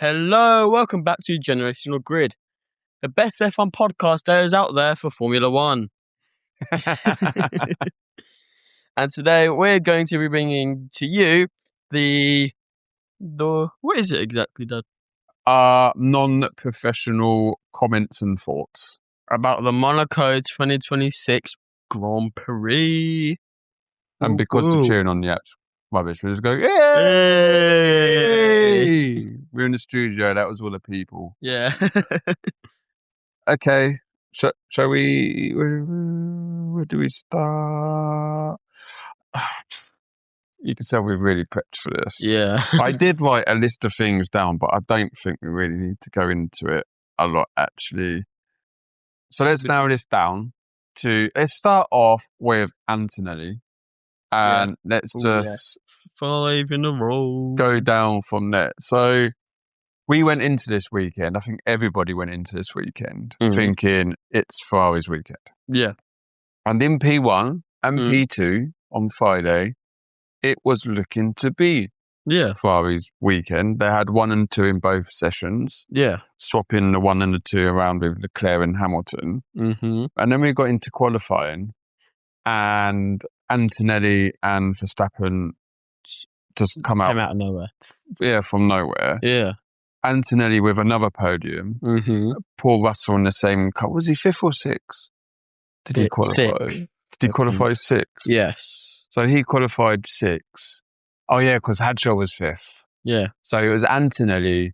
Hello, welcome back to Generational Grid, the best F1 podcast there is out there for Formula One. And today we're going to be bringing to you the what is it exactly, Dad? Non-professional comments and thoughts. About the Monaco 2026 Grand Prix. And because the cheering on the app's rubbish, we just go, yay! We're in the studio, that was all the people. Yeah. Okay, shall we, where do we start? You can tell we've really prepped for this. Yeah. I did write a list of things down, but I don't think we really need to go into it a lot, actually. So let's narrow this down let's start off with Antonelli. And let's just 5 in a row. Go down from there. So we went into this weekend, I think everybody went into this weekend thinking it's Ferrari's weekend. Yeah. And in P1 and P2 on Friday, it was looking to be Ferrari's weekend. They had 1 and 2 in both sessions. Yeah. Swapping the 1 and the 2 around with Leclerc and Hamilton. Mm-hmm. And then we got into qualifying and Antonelli and Verstappen just come out of nowhere. Yeah, from nowhere. Yeah. Antonelli with another podium. Mm-hmm. Paul Russell in the same car. Was he 5th or 6th? Did he qualify? Did he qualify 6th? Yes. So he qualified 6th. Oh yeah, because Hadshaw was 5th. Yeah. So it was Antonelli.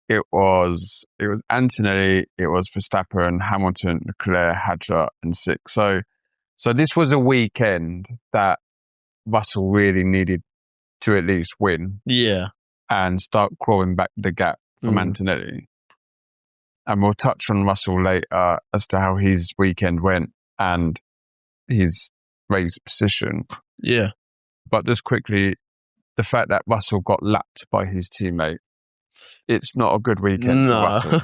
It was Antonelli. It was Verstappen, Hamilton, Leclerc, Hadshaw, and 6th. So this was a weekend that Russell really needed to at least win. Yeah. And start clawing back the gap from Antonelli. And we'll touch on Russell later as to how his weekend went and his race position. Yeah. But just quickly, the fact that Russell got lapped by his teammate, it's not a good weekend for Russell.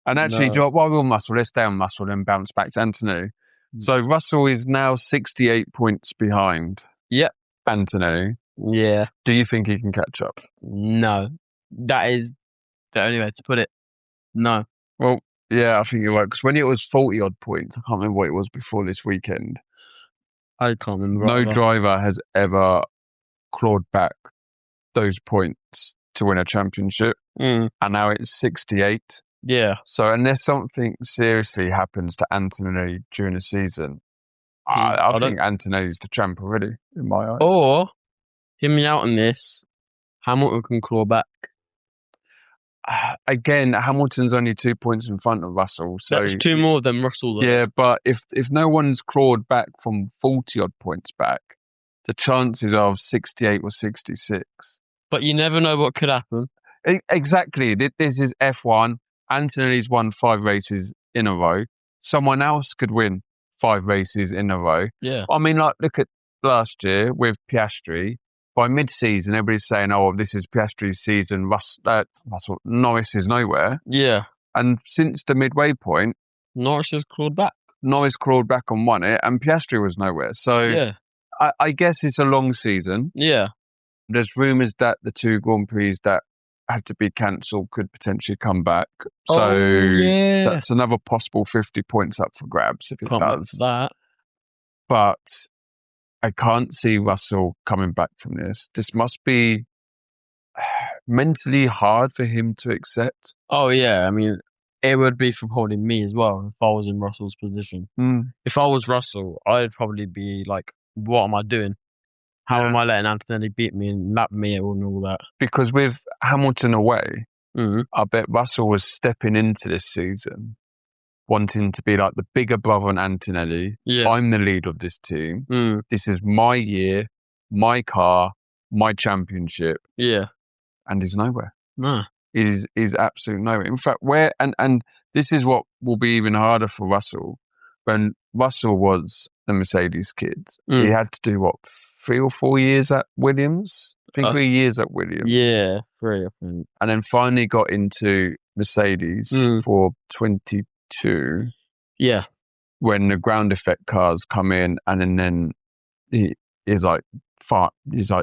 And actually, while we're on Russell, let's stay on Russell and bounce back to Antonelli. So Russell is now 68 points behind Antonelli. Yeah. Do you think he can catch up? No. That is the only way to put it. No. Well, yeah, I think you're right. Because when it was 40-odd points, I can't remember what it was before this weekend. I can't remember. No driver has ever clawed back those points to win a championship. And now it's 68. Yeah. So unless something seriously happens to Antonelli during the season, I think Antonelli's the champ already, in my eyes. Or, hear me out on this, Hamilton can claw back. Again, Hamilton's only 2 points in front of Russell. So that's 2 more than Russell, though. Yeah, but if no one's clawed back from 40-odd points back, the chances are of 68 or 66. But you never know what could happen. Exactly. This is F1. Antonelli's won 5 races in a row. Someone else could win 5 races in a row. Yeah. I mean, like, look at last year with Piastri. By mid-season, everybody's saying, oh, this is Piastri's season. Norris is nowhere. Yeah. And since the midway point, Norris has clawed back. Norris crawled back and won it, and Piastri was nowhere. So I guess it's a long season. Yeah. There's rumours that the 2 Grand Prix that had to be cancelled could potentially come back. So that's another possible 50 points up for grabs if it does. That. But I can't see Russell coming back from this. This must be mentally hard for him to accept. Oh, yeah. I mean, it would be for holding me as well if I was in Russell's position. If I was Russell, I'd probably be like, what am I doing? How am I letting Antonelli beat me and lap me and all that? Because with Hamilton away, I bet Russell was stepping into this season wanting to be like the bigger brother on Antonelli. Yeah. I'm the leader of this team. This is my year, my car, my championship. Yeah. And he's nowhere. Nah. He's absolutely nowhere. In fact, and this is what will be even harder for Russell. When Russell was the Mercedes kid, he had to do, 3 or 4 years at Williams? I think 3 years at Williams. Yeah, 3, I think. And then finally got into Mercedes for 22. Yeah. When the ground effect cars come in, and then he's like,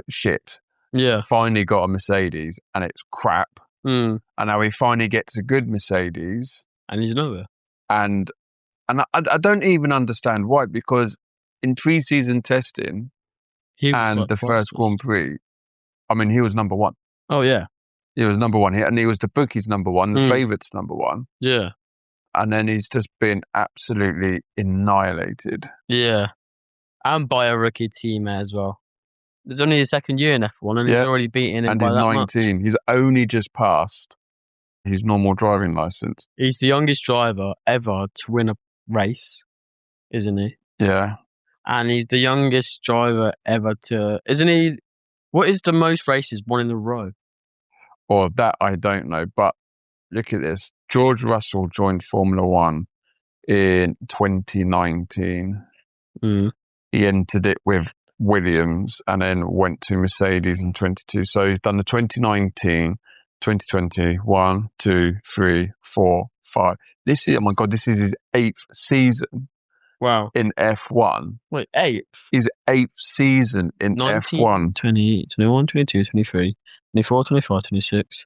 shit. Yeah. Finally got a Mercedes, and it's crap. and now he finally gets a good Mercedes, and he's nowhere. And I don't even understand why, because in pre-season testing and the first Grand Prix, I mean, he was number one. Oh yeah, he was number one here, and he was the bookies number one, the favourites number one. Yeah, and then he's just been absolutely annihilated. Yeah, and by a rookie team as well. It's only his second year in F1, and he's already beaten him. And he's 19. Much. He's only just passed his normal driving licence. He's the youngest driver ever to win a race, isn't he? Yeah. And he's the youngest driver ever to... Isn't he... What is the most races won in a row? Or that I don't know, but look at this. George Russell joined Formula One in 2019. He entered it with Williams and then went to Mercedes in 22. So he's done the 2019, 2020, 1, 2, 3, 4, 5. This is, oh my God, this is his 8th season. Wow. In F1. Wait, 8th? His 8th season in 19, F1. 20, 21, 22, 23, 24, 25, 26.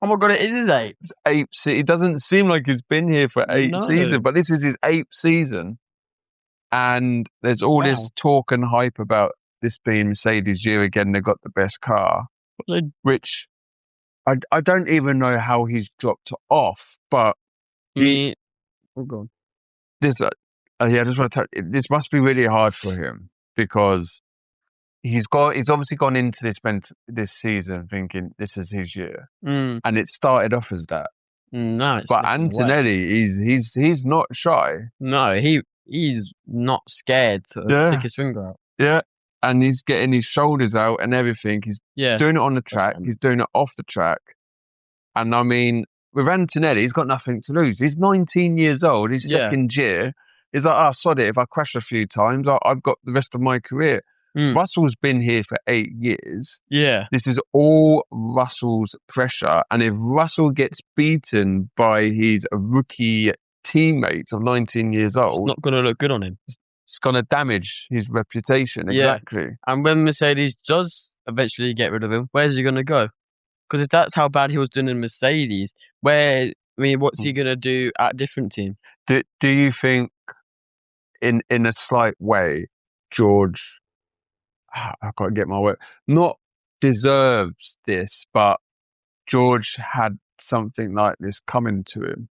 Oh my God, it is his 8th. His 8th season. It doesn't seem like he's been here for 8 seasons, but this is his 8th season. And there's all this talk and hype about this being Mercedes' year again. They've got the best car, which I don't even know how he's dropped off. But oh God, this I just want to tell you, this must be really hard for him, because he's obviously gone into this season thinking this is his year, and it started off as that. No, but Antonelli, he's not shy. No, he's not scared to stick his finger out. Yeah, and he's getting his shoulders out and everything. He's doing it on the track. He's doing it off the track. And I mean, with Antonelli, he's got nothing to lose. He's 19 years old. His second year. He's like, sod it. If I crash a few times, I've got the rest of my career. Russell's been here for 8 years. Yeah. This is all Russell's pressure. And if Russell gets beaten by his rookie teammate of 19 years old, it's not going to look good on him. It's going to damage his reputation. Exactly. And when Mercedes does eventually get rid of him, where's he going to go? Because if that's how bad he was doing in Mercedes, what's he going to do at a different team? Do you think, in a slight way, George, I can't get my word, not deserves this, but George had something like this coming to him?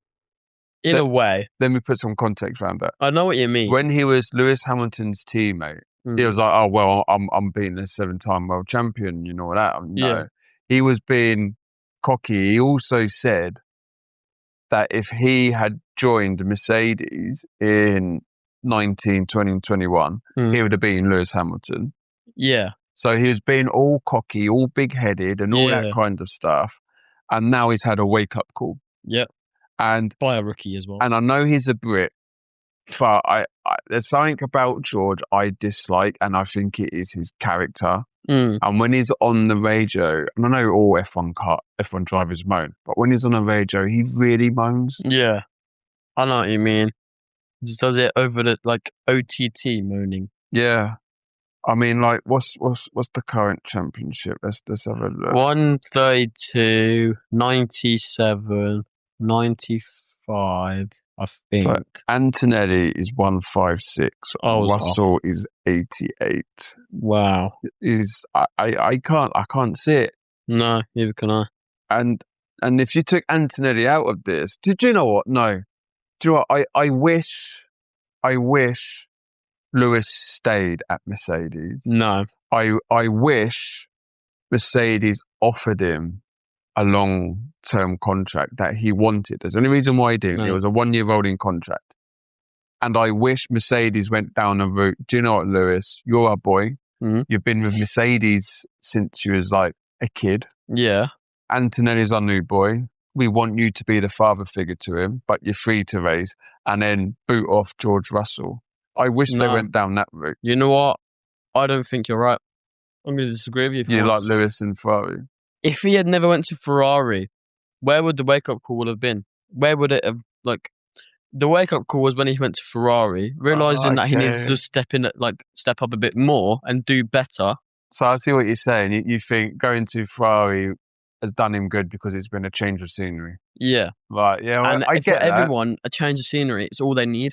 In a way. Let me put some context around that. I know what you mean. When he was Lewis Hamilton's teammate, he was like, I'm beating a 7-time world champion, you know that? No. He was being cocky. He also said that if he had joined Mercedes in 19, 20, and 21, he would have beaten Lewis Hamilton. Yeah. So he was being all cocky, all big-headed and all that kind of stuff. And now he's had a wake-up call. Yep. And by a rookie as well. And I know he's a Brit, but I there's something about George I dislike, and I think it is his character. And when he's on the radio, and I know all F1 drivers moan, but when he's on the radio, he really moans. Yeah. I know what you mean. Just does it over the OTT moaning. Yeah, I mean, what's the current championship? Let's have a look. 132, 97, 95. I think. So Antonelli is 156. Russell is 88. Wow. I can't see it. No, neither can I. And if you took Antonelli out of this, do you know what? No. Do you know what? I wish Lewis stayed at Mercedes. No. I wish Mercedes offered him a long-term contract that he wanted. There's the only reason why he didn't. It was a 1-year rolling contract. And I wish Mercedes went down the route. Do you know what, Lewis? You're our boy. You've been with Mercedes since you was like a kid. Yeah. Antonelli's our new boy. We want you to be the father figure to him, but you're free to race, and then boot off George Russell. I wish they went down that route. You know what? I don't think you're right. I'm going to disagree with you. You like Lewis and Ferrari? If he had never went to Ferrari, where would the wake-up call have been? Where would it have, the wake-up call was when he went to Ferrari, realising that he needed to step up a bit more and do better. So I see what you're saying. You think going to Ferrari has done him good because it's been a change of scenery. Yeah. Right, yeah, And I get for that. everyone, a change of scenery, it's all they need.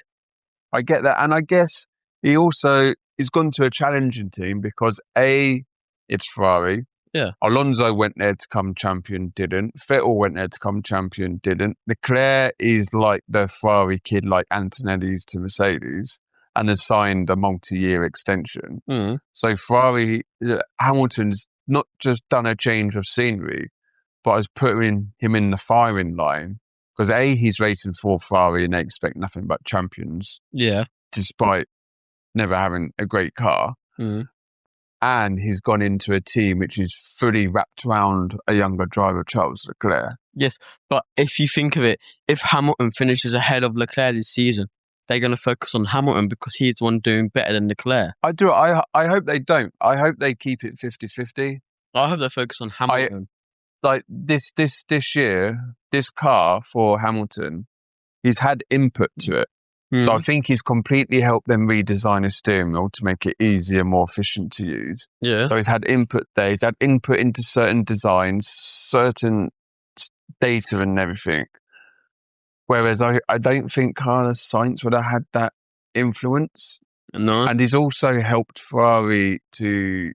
I get that. And I guess he also is gone to a challenging team because it's Ferrari. Yeah. Alonso went there to come champion, didn't. Vettel went there to come champion, didn't. Leclerc is like the Ferrari kid, like Antonelli's to Mercedes, and has signed a multi-year extension. So Hamilton's not just done a change of scenery, but has put him in the firing line. Because he's racing for Ferrari and they expect nothing but champions. Yeah. Despite never having a great car. And he's gone into a team which is fully wrapped around a younger driver, Charles Leclerc. Yes, but if you think of it, if Hamilton finishes ahead of Leclerc this season, they're going to focus on Hamilton because he's the one doing better than Leclerc. I do. I hope they don't. I hope they keep it 50-50. I hope they focus on Hamilton. Like this year, this car for Hamilton, he's had input to it. So I think he's completely helped them redesign his steering wheel to make it easier, more efficient to use. Yeah. So he's had input there. He's had input into certain designs, certain data and everything. Whereas I don't think Carlos Sainz would have had that influence. No. And he's also helped Ferrari to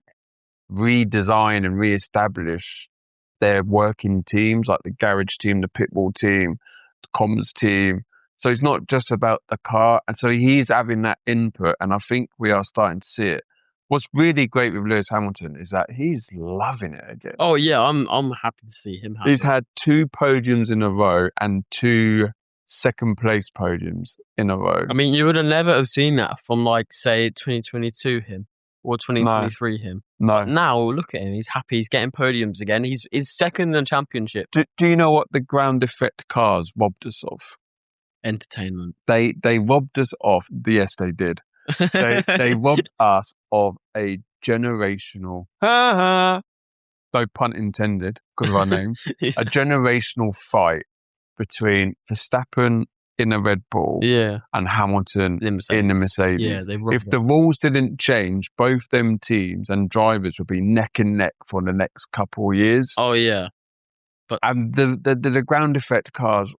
redesign and reestablish their working teams, like the garage team, the pitbull team, the comms team. So it's not just about the car. And so he's having that input, and I think we are starting to see it. What's really great with Lewis Hamilton is that he's loving it again. Oh, yeah, I'm happy to see him happy. He's had 2 podiums in a row and 2 second-place podiums in a row. I mean, you would have never have seen that from, like, say, 2022 him or 2023 him. No. But now, look at him. He's happy. He's getting podiums again. He's second in the championship. Do you know what the ground effect cars robbed us of? Entertainment. They robbed us of. Yes, they did. They robbed us of a generational, no pun intended because of our name, a generational fight between Verstappen in a Red Bull and Hamilton in the Mercedes. Yeah, if the rules didn't change, both them teams and drivers would be neck and neck for the next couple of years. Oh, yeah. And the ground effect cars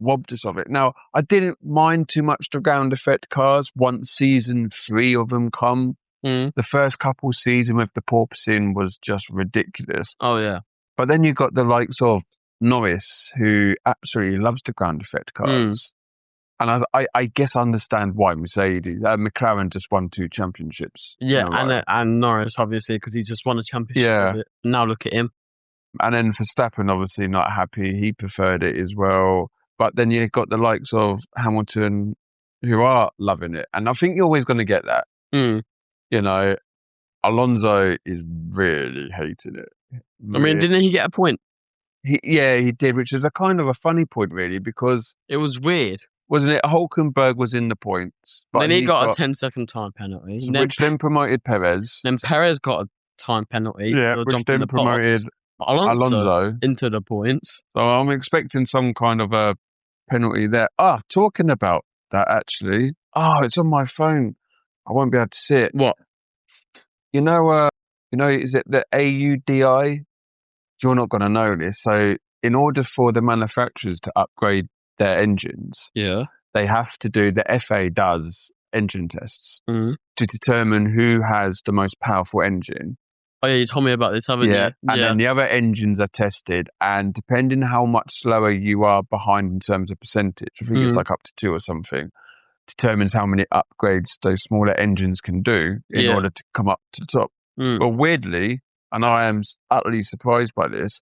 robbed us of it. Now, I didn't mind too much the ground effect cars once season 3 of them come. The first couple season with the porpoising was just ridiculous. Oh, yeah. But then you got the likes of Norris, who absolutely loves the ground effect cars. And I guess I understand why McLaren just won 2 championships. Yeah, and Norris, obviously, because he just won a championship. Yeah. With it. Now look at him. And then Verstappen, obviously, not happy. He preferred it as well. But then you've got the likes of Hamilton who are loving it. And I think you're always going to get that. You know, Alonso is really hating it. I mean, didn't he get a point? He did, which is a kind of a funny point, really, because... It was weird. Wasn't it? Hulkenberg was in the points. But then he got a 10-second time penalty. Which then promoted Perez. Then Perez got a time penalty. Yeah, which then promoted Alonso into the points. So I'm expecting some kind of a penalty there. Talking about that, actually. It's on my phone. I won't be able to see it. What? You know, is it the AUDI? You're not going to know this. So in order for the manufacturers to upgrade their engines, they have to do, the FA does engine tests to determine who has the most powerful engine. Oh, yeah, you told me about this, haven't you? And then the other engines are tested, and depending how much slower you are behind in terms of percentage, I think it's like up to 2 or something, determines how many upgrades those smaller engines can do in order to come up to the top. But weirdly, and I am utterly surprised by this,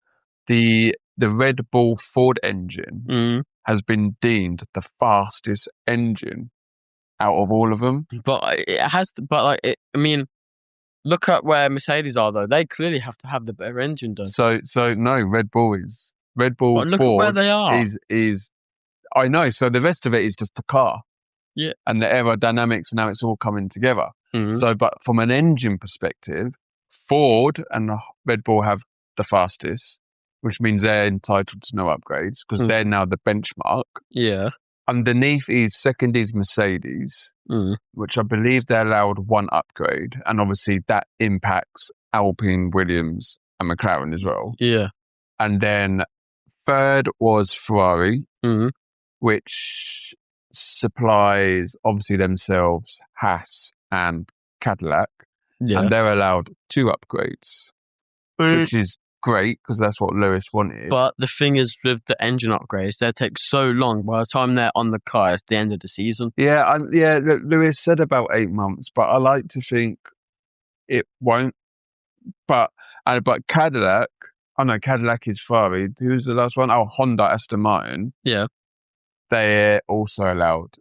the Red Bull Ford engine has been deemed the fastest engine out of all of them. But it has to, I mean, look at where Mercedes are, though. They clearly have to have the better engine, don't they? So no, Red Bull is. Red Bull look Ford at where they are. is I know, so the rest of it is just the car. Yeah. And the aerodynamics and how it's all coming together. So, but from an engine perspective, Ford and Red Bull have the fastest, which means they're entitled to no upgrades because they're now the benchmark. Yeah. Underneath second is Mercedes, which I believe they allowed 1 upgrade. And obviously that impacts Alpine, Williams and McLaren as well. Yeah. And then third was Ferrari, Mm-hmm. which supplies, obviously, themselves, Haas and Cadillac. Yeah. And they're allowed 2 upgrades, which is great because that's what Lewis wanted. But the thing is, with the engine upgrades, they take so long. By the time they're on the car, it's the end of the season. Yeah, Lewis said about 8 months, but I like to think it won't. But Cadillac, Cadillac is Ferrari. Who's the last one? Oh, Honda, Aston Martin. Yeah. They're also allowed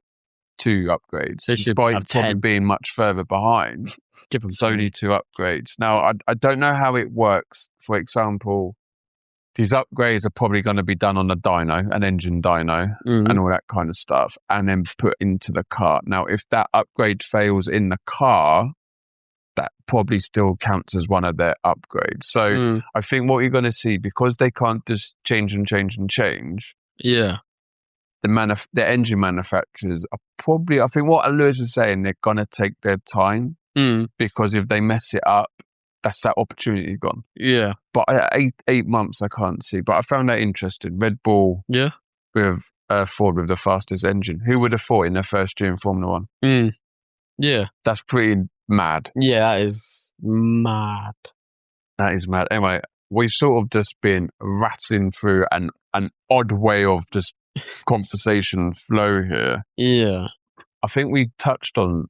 2 upgrades, despite probably being much further behind. It's only 2 upgrades. Now, I don't know how it works. For example, these upgrades are probably going to be done on an engine dyno, and all that kind of stuff, and then put into the car. Now, if that upgrade fails in the car, that probably still counts as one of their upgrades. So I think what you're going to see, because they can't just change, yeah, the engine manufacturers are probably, I think what Lewis was saying, they're going to take their time, because if they mess it up, that's that opportunity gone. Yeah. But 8 months, I can't see. But I found that interesting. Red Bull with Ford with the fastest engine. Who would have thought in their first year in Formula 1? Yeah. That's pretty mad. Yeah, that is mad. That is mad. Anyway, we've sort of just been rattling through an odd way of just conversation flow here. Yeah. I think we touched on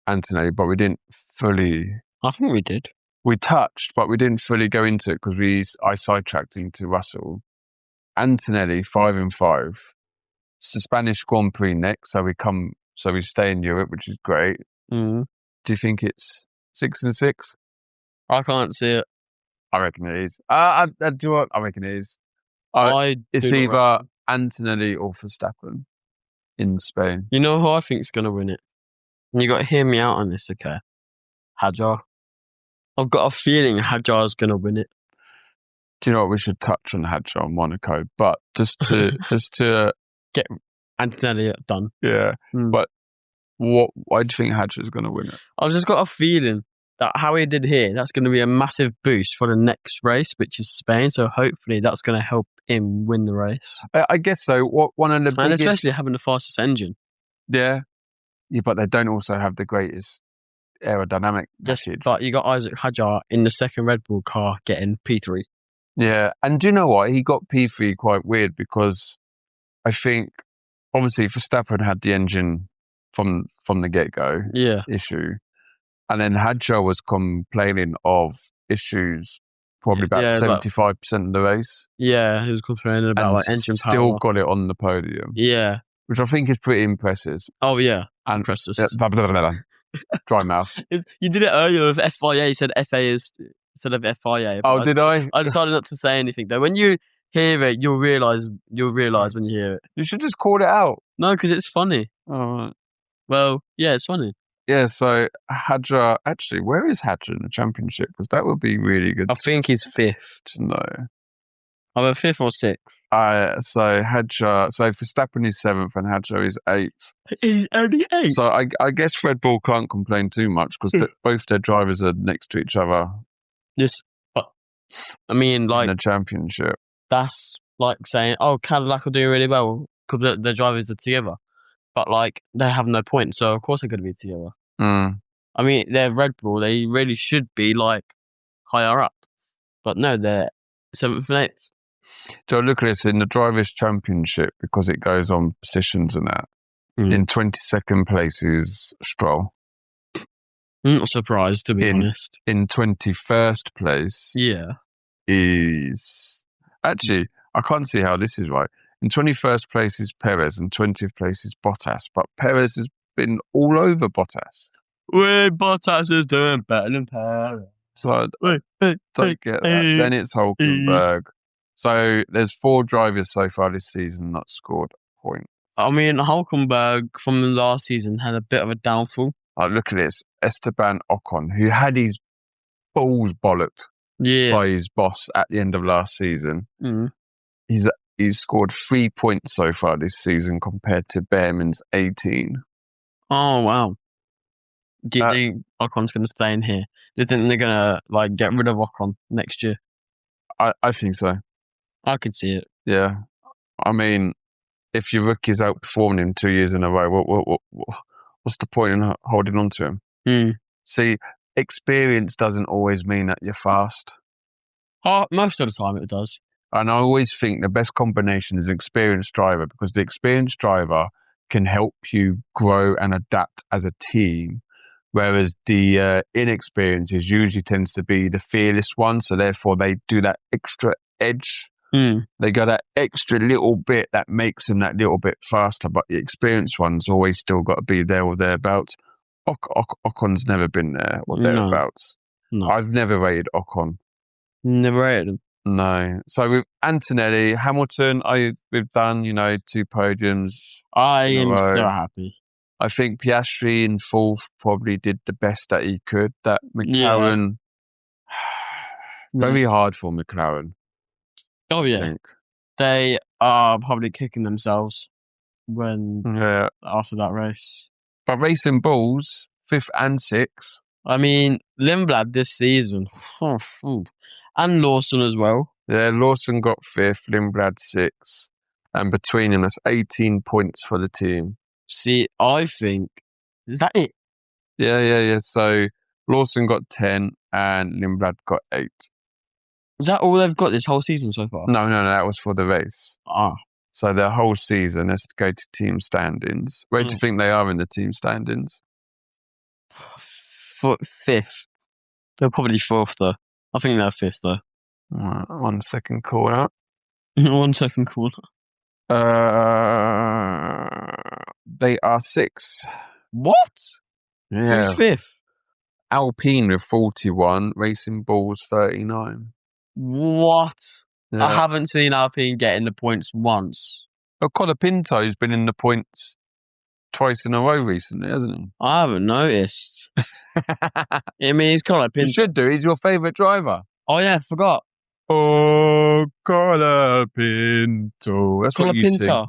Antonelli, but we didn't fully... I think we did. We touched, but we didn't fully go into it because I sidetracked into Russell. Antonelli, 5-5. It's the Spanish Grand Prix next, so we stay in Europe, which is great. Do you think it's 6-6? I can't see it. I reckon it is. I reckon it is. It's either Antonelli or Verstappen in Spain. You know who I think is going to win it? And you got to hear me out on this, okay? Hadjar. I've got a feeling Hadjar's going to win it. Do you know what? We should touch on Hadjar and Monaco, but just to get Antonelli done. Yeah, but why do you think Hadjar's going to win it? I've just got a feeling that how he did here, that's going to be a massive boost for the next race, which is Spain. So hopefully that's going to help him win the race. I guess so. One of the and especially having the fastest engine. Yeah, but they don't also have the greatest aerodynamic package. But you got Isaac Hadjar in the second Red Bull car getting P3. Yeah, and do you know what? He got P3 quite weird because I think obviously Verstappen had the engine from the get-go issue, and then Hadjar was complaining of issues probably about 75% of the race. Yeah, he was complaining about engine power. Still got it on the podium. Yeah, which I think is pretty impressive. Oh yeah, and impressive. Dry mouth. You did it earlier with FIA. You said FA is instead of FIA. Oh, did I? I decided not to say anything though. When you hear it, you'll realise when you hear it. You should just call it out. No, because it's funny. Oh, right. Well, yeah, it's funny. Yeah, so Hadjar, actually, where is Hadjar in the championship? Because that would be really good. I think he's 5th. To know. Either 5th or 6th. So Verstappen is 7th and Hadjar is 8th. He's only 8th. So I guess Red Bull can't complain too much because both their drivers are next to each other. Yes, but I mean, like in the championship. That's like saying, "Oh, Cadillac will do really well because the drivers are together," but like they have no point, so of course they're going to be together. I mean, they're Red Bull; they really should be like higher up, but no, they're 7th and 8th. So look at this in the drivers' championship because it goes on positions and that. In 22nd place is Stroll. Not surprised, to be honest. In 21st place, is actually I can't see how this is right. In 21st place is Perez and 20th place is Bottas, but Perez has been all over Bottas. Bottas is doing better than Perez. So I don't get that. Then it's Hulkenberg. So there's 4 drivers so far this season not scored a point. I mean, Hulkenberg from the last season had a bit of a downfall. Look at this. Esteban Ocon, who had his balls bollocked by his boss at the end of last season. He's scored 3 points so far this season compared to Behrman's 18. Oh, wow. Do you think Ocon's going to stay in here? Do you think they're going to get rid of Ocon next year? I think so. I could see it. Yeah. I mean, if your rookie's outperforming him 2 years in a row, what's the point in holding on to him? See, experience doesn't always mean that you're fast. Most of the time it does. And I always think the best combination is an experienced driver, because the experienced driver can help you grow and adapt as a team, whereas the inexperienced usually tends to be the fearless one, so therefore they do that extra edge. They got that extra little bit that makes them that little bit faster, but the experienced one's always still got to be there or thereabouts. Ocon's never been there or thereabouts. No. I've never rated Ocon. Never rated him. No. So with Antonelli, Hamilton, we've done, 2 podiums. I am so happy. I think Piastri in fourth probably did the best that he could. That McLaren, very hard for McLaren. Oh yeah, they are probably kicking themselves after that race. But Racing Bulls, 5th and 6th. I mean, Lindblad this season, and Lawson as well. Yeah, Lawson got 5th, Lindblad 6th, and between them, that's 18 points for the team. See, I think, is that it? Yeah. So Lawson got 10 and Lindblad got 8. Is that all they've got this whole season so far? No, that was for the race. So their whole season, let's go to team standings. Where do you think they are in the team standings? 5th. They're probably 4th though. I think they're 5th though. 1 second corner. 1 second corner. They are 6th. What? Yeah. Who's 5th? Alpine with 41, Racing Bulls 39. What? Yeah. I haven't seen Alpine get in the points once. Colapinto's been in the points twice in a row recently, hasn't he? I haven't noticed. I mean, he's Colapinto. You should do. He's your favourite driver. Oh yeah, I forgot. Oh, Colapinto. That's what you sing.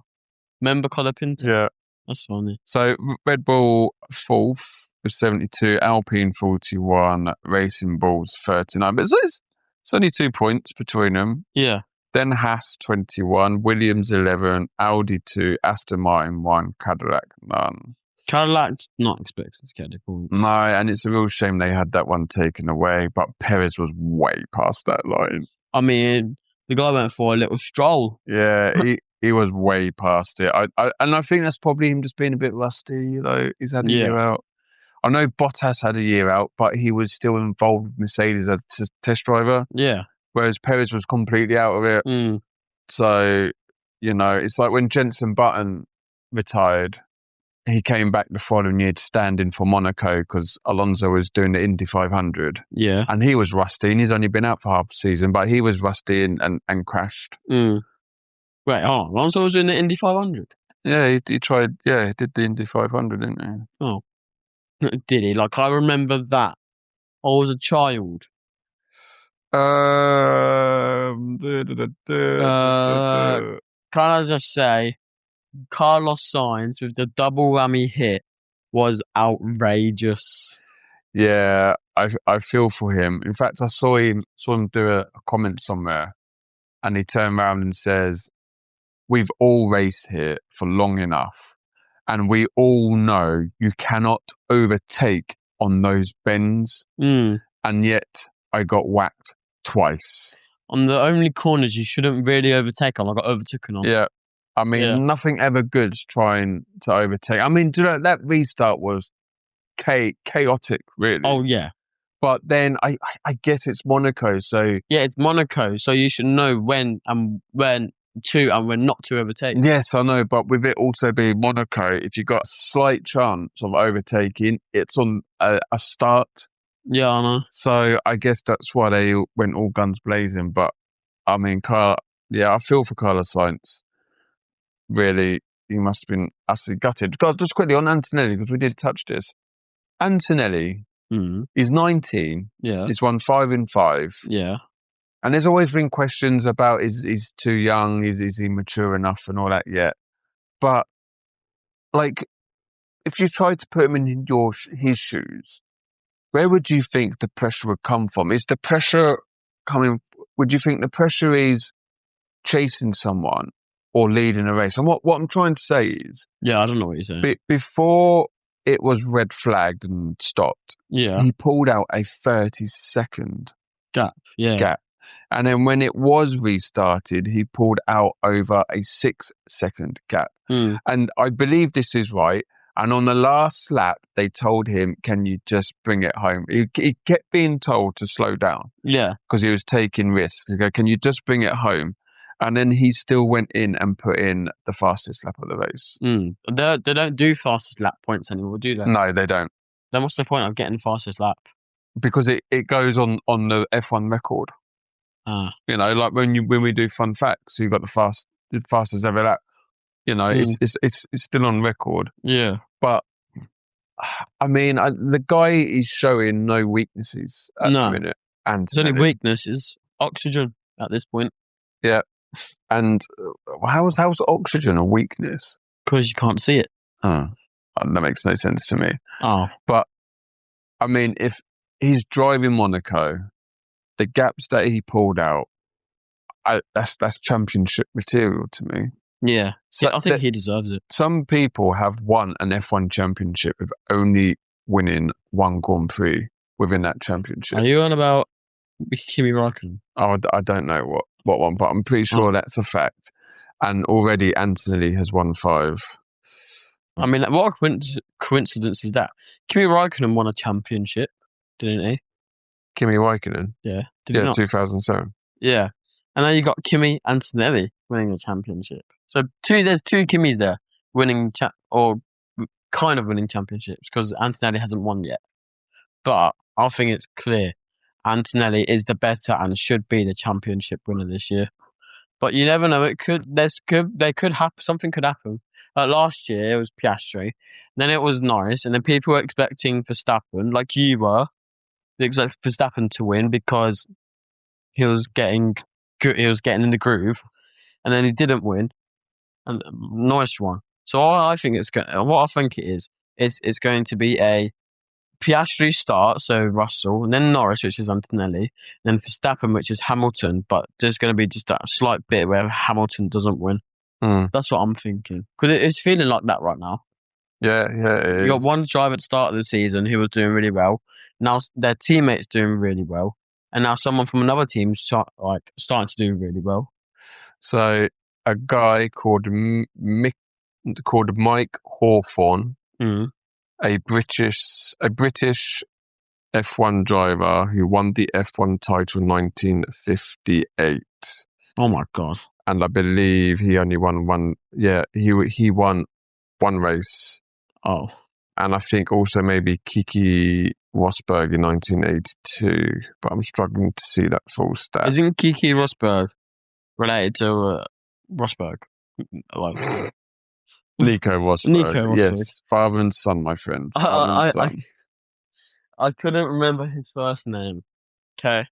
Remember Colapinto? Yeah. That's funny. So Red Bull 4th with 72, Alpine 41, Racing Bulls 39. But it's only 2 points between them. Yeah. Then Haas 21, Williams 11, Audi 2, Aston Martin 1, Cadillac none. Cadillac's not expected to get the points. No, and it's a real shame they had that one taken away, but Perez was way past that line. I mean, the guy went for a little stroll. Yeah, he was way past it. I think that's probably him just being a bit rusty, He's had a year out. I know Bottas had a year out, but he was still involved with Mercedes as a test driver. Yeah. Whereas Perez was completely out of it. So, it's like when Jenson Button retired, he came back the following year to stand in for Monaco because Alonso was doing the Indy 500. Yeah. And he was rusty, and he's only been out for half the season, but he was rusty and crashed. Wait, Alonso was doing the Indy 500? Yeah, he tried, he did the Indy 500, didn't he? Oh. Did he? Like, I remember that. I was a child. Can I just say, Carlos Sainz with the double whammy hit was outrageous. Yeah, I feel for him. In fact, I saw him do a comment somewhere, and he turned around and says, "We've all raced here for long enough, and we all know you cannot overtake on those bends, and yet I got whacked twice. On the only corners you shouldn't really overtake on, I got overtaken on." Yeah. I mean, nothing ever good's trying to overtake. I mean, that restart was chaotic, really. Oh, yeah. But then I guess it's Monaco, so... Yeah, it's Monaco, so you should know when to and when not to overtake. Yes, I know, but with it also being Monaco, if you got a slight chance of overtaking, it's on a start. Yeah, I know. So I guess that's why they went all guns blazing. But, I mean, I feel for Carlos Sainz. Really, he must have been absolutely gutted. God, just quickly on Antonelli, because we did touch this. Antonelli is 19. Yeah. He's won 5 in 5. Yeah. And there's always been questions about is too young, is he mature enough and all that yet. But, like, if you tried to put him in his shoes, where would you think the pressure would come from? Is the pressure would you think the pressure is chasing someone or leading a race. And what I'm trying to say is... Yeah, I don't know what you're saying. Before it was red flagged and stopped, he pulled out a 30-second gap. And then when it was restarted, he pulled out over a 6-second gap. And I believe this is right. And on the last lap, they told him, can you just bring it home? He kept being told to slow down. Yeah. Because he was taking risks. He go, can you just bring it home? And then he still went in and put in the fastest lap of the race. They don't do fastest lap points anymore, do they? No, they don't. Then what's the point of getting the fastest lap? Because it goes on the F1 record. You know, like when we do fun facts, you've got the fastest ever lap. You know, it's still on record. Yeah. But I mean, the guy is showing no weaknesses at the minute. And his only weakness is oxygen at this point. Yeah. And how's oxygen a weakness? Because you can't see it. Oh, that makes no sense to me. Oh. But I mean, if he's driving Monaco, the gaps that he pulled out, that's championship material to me. Yeah. So I think he deserves it. Some people have won an F1 championship with only winning one Grand Prix within that championship. Are you on about Kimi Raikkonen? Oh, I don't know what one, but I'm pretty sure that's a fact. And already Antonelli has won 5. I mean, what a coincidence is that? Kimi Raikkonen won a championship, didn't he? Kimi Raikkonen? Yeah. Did he not? 2007. Yeah. And then you got Kimi Antonelli winning a championship. So there's 2 Kimis there winning or kind of winning championships because Antonelli hasn't won yet. But I think it's clear Antonelli is the better and should be the championship winner this year. But you never know. Something could happen. Like last year, it was Piastri. Then it was Norris. And then people were expecting Verstappen, like you were. They expected Verstappen to win because he was getting in the groove. And then he didn't win. And Norris won. So I think it's going to be a Piastri start, so Russell, and then Norris, which is Antonelli, then Verstappen, which is Hamilton, but there's going to be just that slight bit where Hamilton doesn't win. That's what I'm thinking. Because it's feeling like that right now. Yeah, it is. You got one driver at the start of the season who was doing really well. Now their teammates doing really well. And now someone from another team's starting to do really well. So a guy called Mike Hawthorne, a British F1 driver who won the F1 title in 1958. Oh my God. And I believe he only won one. Yeah, he won one race. Oh. And I think also maybe Keke Rosberg in 1982. But I'm struggling to see that full stat. Isn't Keke Rosberg related to Rosberg? Like Nico Rosberg. Nico Rosberg. Yes, father and son, my friend. I couldn't remember his first name. Okay.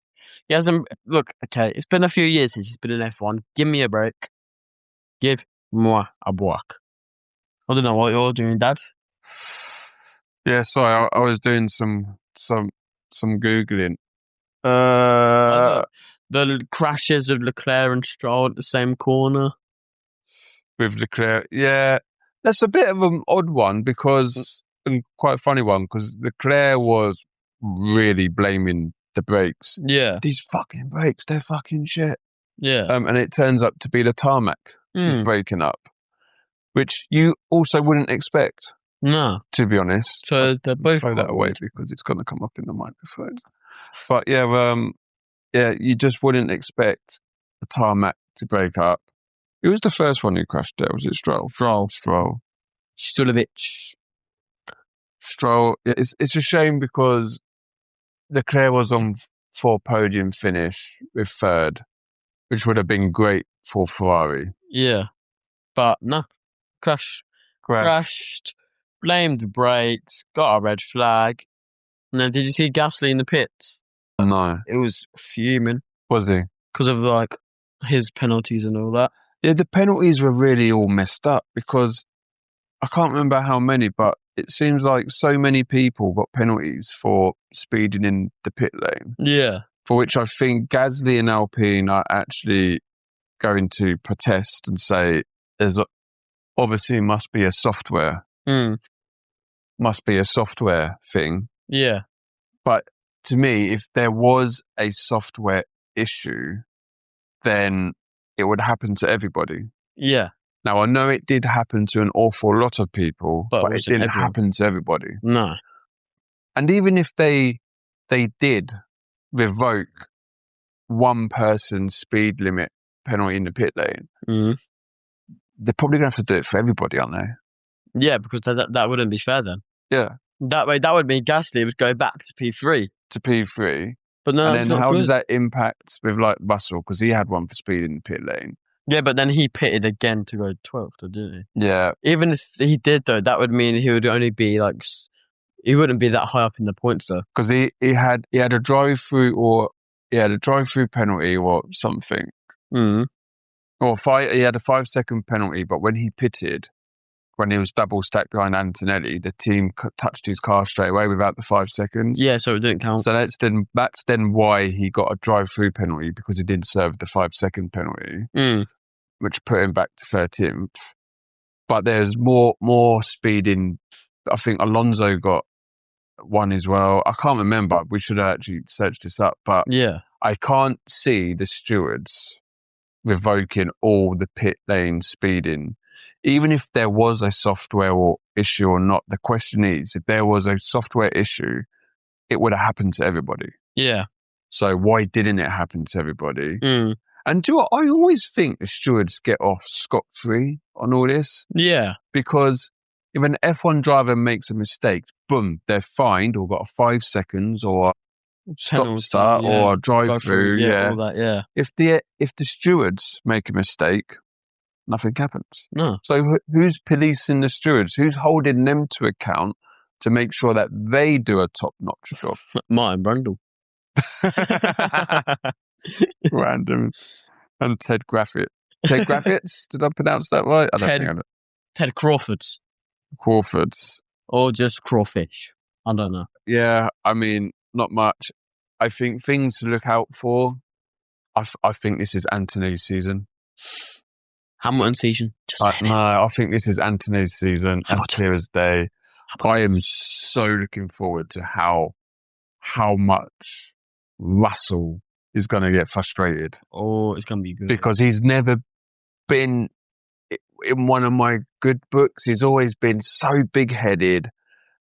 He hasn't... Look, okay, it's been a few years since he's been in F1. Give me a break. Give moi a break. I don't know what you're doing, Dad. Yeah, sorry, I was doing some Googling. The crashes of Leclerc and Stroll at the same corner. With Leclerc, yeah. That's a bit of an odd one and quite a funny one, because Leclerc was really blaming the brakes. Yeah. These fucking brakes, they're fucking shit. Yeah. And it turns out to be the tarmac is breaking up, which you also wouldn't expect. No. To be honest. So they're both... Throw that away because it's going to come up in the microphone. But yeah, you just wouldn't expect the tarmac to break up. Who was the first one who crashed there? Was it Stroll? Stroll. Stulovic. Stroll. It's a shame because Leclerc was on for podium finish with 3rd, which would have been great for Ferrari. Yeah. But no. Crashed. Blamed the brakes. Got a red flag. And then did you see Gasly in the pits? No. It was fuming. Was he? Because of his penalties and all that. Yeah, the penalties were really all messed up because I can't remember how many, but it seems like so many people got penalties for speeding in the pit lane. Yeah. For which I think Gasly and Alpine are actually going to protest and say there's obviously must be a software thing. Yeah. But to me, if there was a software issue, then it would happen to everybody. Yeah. Now, I know it did happen to an awful lot of people, but it didn't happen to everybody. No. And even if they did revoke one person's speed limit penalty in the pit lane, they're probably going to have to do it for everybody, aren't they? Yeah, because that wouldn't be fair then. Yeah. That way, that would mean Gasly would go back to P3. But no, and then how does that impact with like Russell? Because he had one for speed in the pit lane. Yeah, but then he pitted again to go 12th, didn't he? Yeah. Even if he did, though, that would mean he would only be like, he wouldn't be that high up in the points, though. Because he had a drive-through penalty or something. Or he had a 5-second penalty, but when he pitted, when he was double stacked behind Antonelli, the team touched his car straight away without the 5 seconds. Yeah, so it didn't count. So that's then why he got a drive-through penalty, because he didn't serve the 5-second penalty, which put him back to 13th. But there's more speed in. I think Alonso got one as well. I can't remember. We should have actually searched this up. But yeah, I can't see the stewards revoking all the pit lane speeding. Even if there was a software issue or not, the question is, if there was a software issue, it would have happened to everybody. Yeah. So why didn't it happen to everybody? And I always think the stewards get off scot-free on all this. Yeah. Because if an F1 driver makes a mistake, boom, they're fined or got 5 seconds or stop-start or drive-through. Yeah. All that, yeah. If the stewards make a mistake, nothing happens. No. So who's policing the stewards? Who's holding them to account to make sure that they do a top-notch job? Martin Brundle. Random. And Ted Graffett. Ted Graffitts? Did I pronounce that right? I don't think I know. Ted Crawfords. Or just Crawfish. I don't know. Yeah, I mean, not much. I think things to look out for. I think this is Anthony's season. Hamilton season. I think this is Anthony's season, as clear as day. I am so looking forward to how much Russell is going to get frustrated. Oh, it's going to be good. Because he's never been in one of my good books. He's always been so big-headed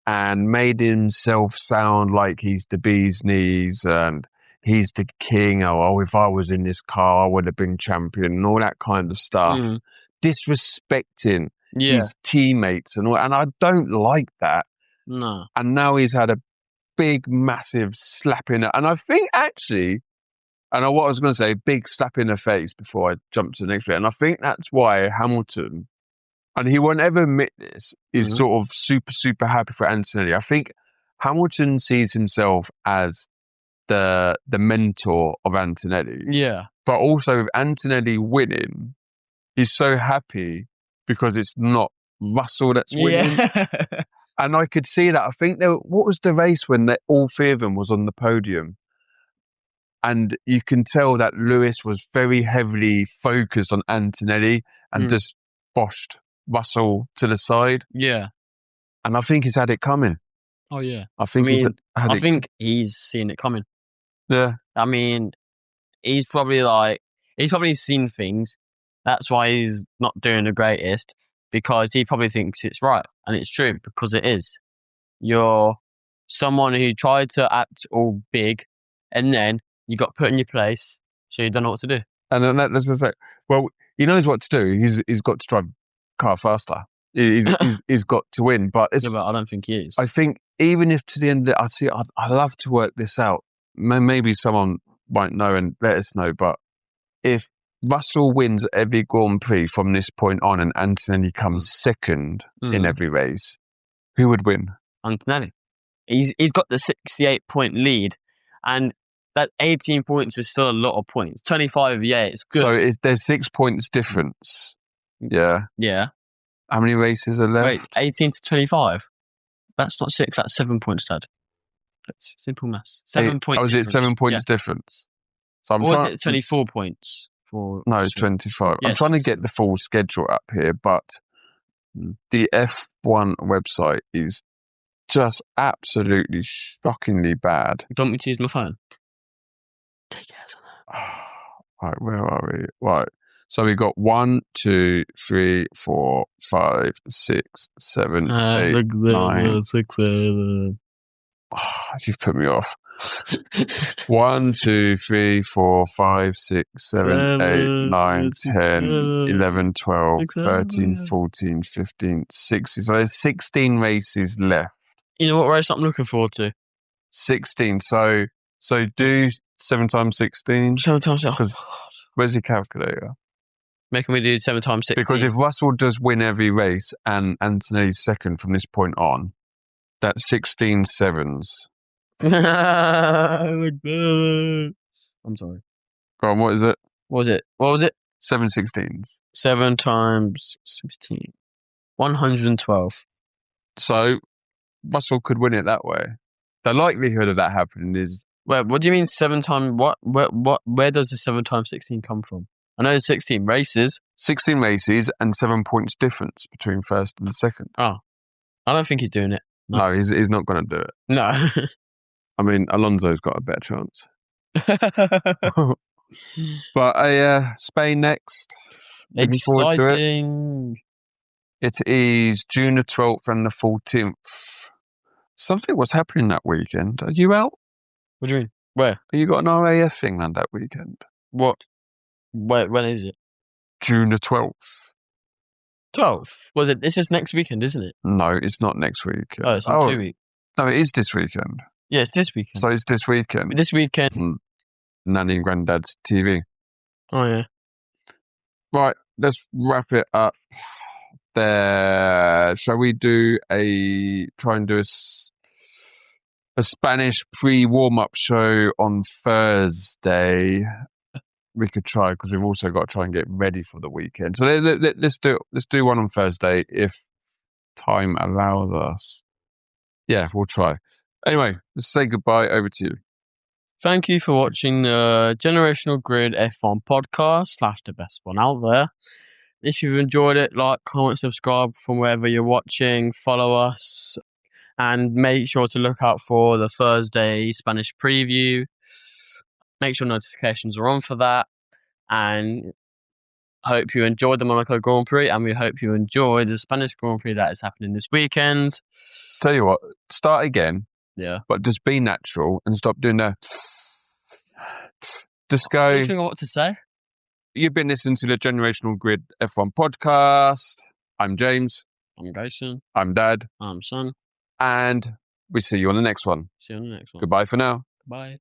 and made himself sound like he's the bee's knees and he's the king. Oh, if I was in this car, I would have been champion and all that kind of stuff. Disrespecting his teammates and all. And I don't like that. No. And now he's had a big, massive slap in it. And I think actually, what I was going to say, big slap in the face before I jump to the next bit. And I think that's why Hamilton, and he won't ever admit this, is sort of super, super happy for Antonelli. I think Hamilton sees himself as the mentor of Antonelli. Yeah. But also with Antonelli winning, he's so happy because it's not Russell that's winning. Yeah. And I could see that. I think what was the race when all three of them was on the podium? And you can tell that Lewis was very heavily focused on Antonelli and just boshed Russell to the side. Yeah. And I think he's had it coming. Oh, yeah. I think he's seen it coming. Yeah. I mean, he's probably seen things. That's why he's not doing the greatest, because he probably thinks it's right. And it's true, because it is. You're someone who tried to act all big, and then you got put in your place, so you don't know what to do. And then let's just say, well, he knows what to do. He's got to drive car faster. He's got to win. But but I don't think he is. I think even if to the end, I'd love to work this out. Maybe someone might know and let us know. But if Russell wins every Grand Prix from this point on, and Antonelli comes second in every race, who would win? Antonelli. He's got the 68-point lead, and that 18 points is still a lot of points. 25, it's good. So there's 6 points difference. Yeah. Yeah. How many races are left? Wait, 18 to 25? That's not 6, that's 7 points, Dad. That's simple maths. 7 points. Oh, is it 7 points difference? So or is it 24 points? 24. No, it's 25. Yeah, I'm trying to get the full schedule up here, but the F1 website is just absolutely shockingly bad. Don't want me to use my phone? Take care of that. Right, where are we? Right. So we got 1, 2, 3, 4, 5, 6, 7, 8, 9. 6, 7. You've put me off. 1, 2, 3, 4, 5, 6, 7, 8, 9, 10, 11, 12, 13, 14, 15, 16. So there's 16 races left. You know what race I'm looking forward to? 16. So do 7 times 16. 7 times 16. Where's your calculator? Making me do 7 times 16. Because if Russell does win every race and Antonelli's second from this point on, that's 16 sevens. I'm sorry. Go on, what is it? What was it? 7 16s. 7 times 16. 112. So Russell could win it that way. The likelihood of that happening is... Wait, what do you mean 7 times... What? Where does the 7 times 16 come from? I know there's 16 races. 16 races and 7 points difference between first and second. Oh. I don't think he's doing it. No, he's not going to do it. No. I mean, Alonso's got a better chance. But Spain next. Looking forward to it. It is June the 12th and the 14th. Something was happening that weekend. Are you out? What do you mean? Where? You got an RAF thing then that weekend. What? Where, when is it? June the 12th. 12th? Was it? This is next weekend, isn't it? No, it's not next week. Oh, it's in 2 weeks. No, it is this weekend. Yeah, it's this weekend. So it's this weekend. This weekend. Nanny and Granddad's TV. Oh, yeah. Right, let's wrap it up there. Shall we try and do a Spanish pre-warm-up show on Thursday? We could try, because we've also got to try and get ready for the weekend. So let's do one on Thursday if time allows us. Yeah, we'll try. Anyway, let's say goodbye. Over to you. Thank you for watching the Generational Grid F1 podcast / the best one out there. If you've enjoyed it, like, comment, subscribe from wherever you're watching. Follow us. And make sure to look out for the Thursday Spanish preview. Make sure notifications are on for that. And hope you enjoyed the Monaco Grand Prix. And we hope you enjoy the Spanish Grand Prix that is happening this weekend. Tell you what, start again. Yeah. But just be natural and stop doing that. Just go. Do you think of what to say? You've been listening to the Generational Grid F1 podcast. I'm James. I'm Jason. I'm Dad. I'm Son. And we see you on the next one. See you on the next one. Goodbye for now. Bye.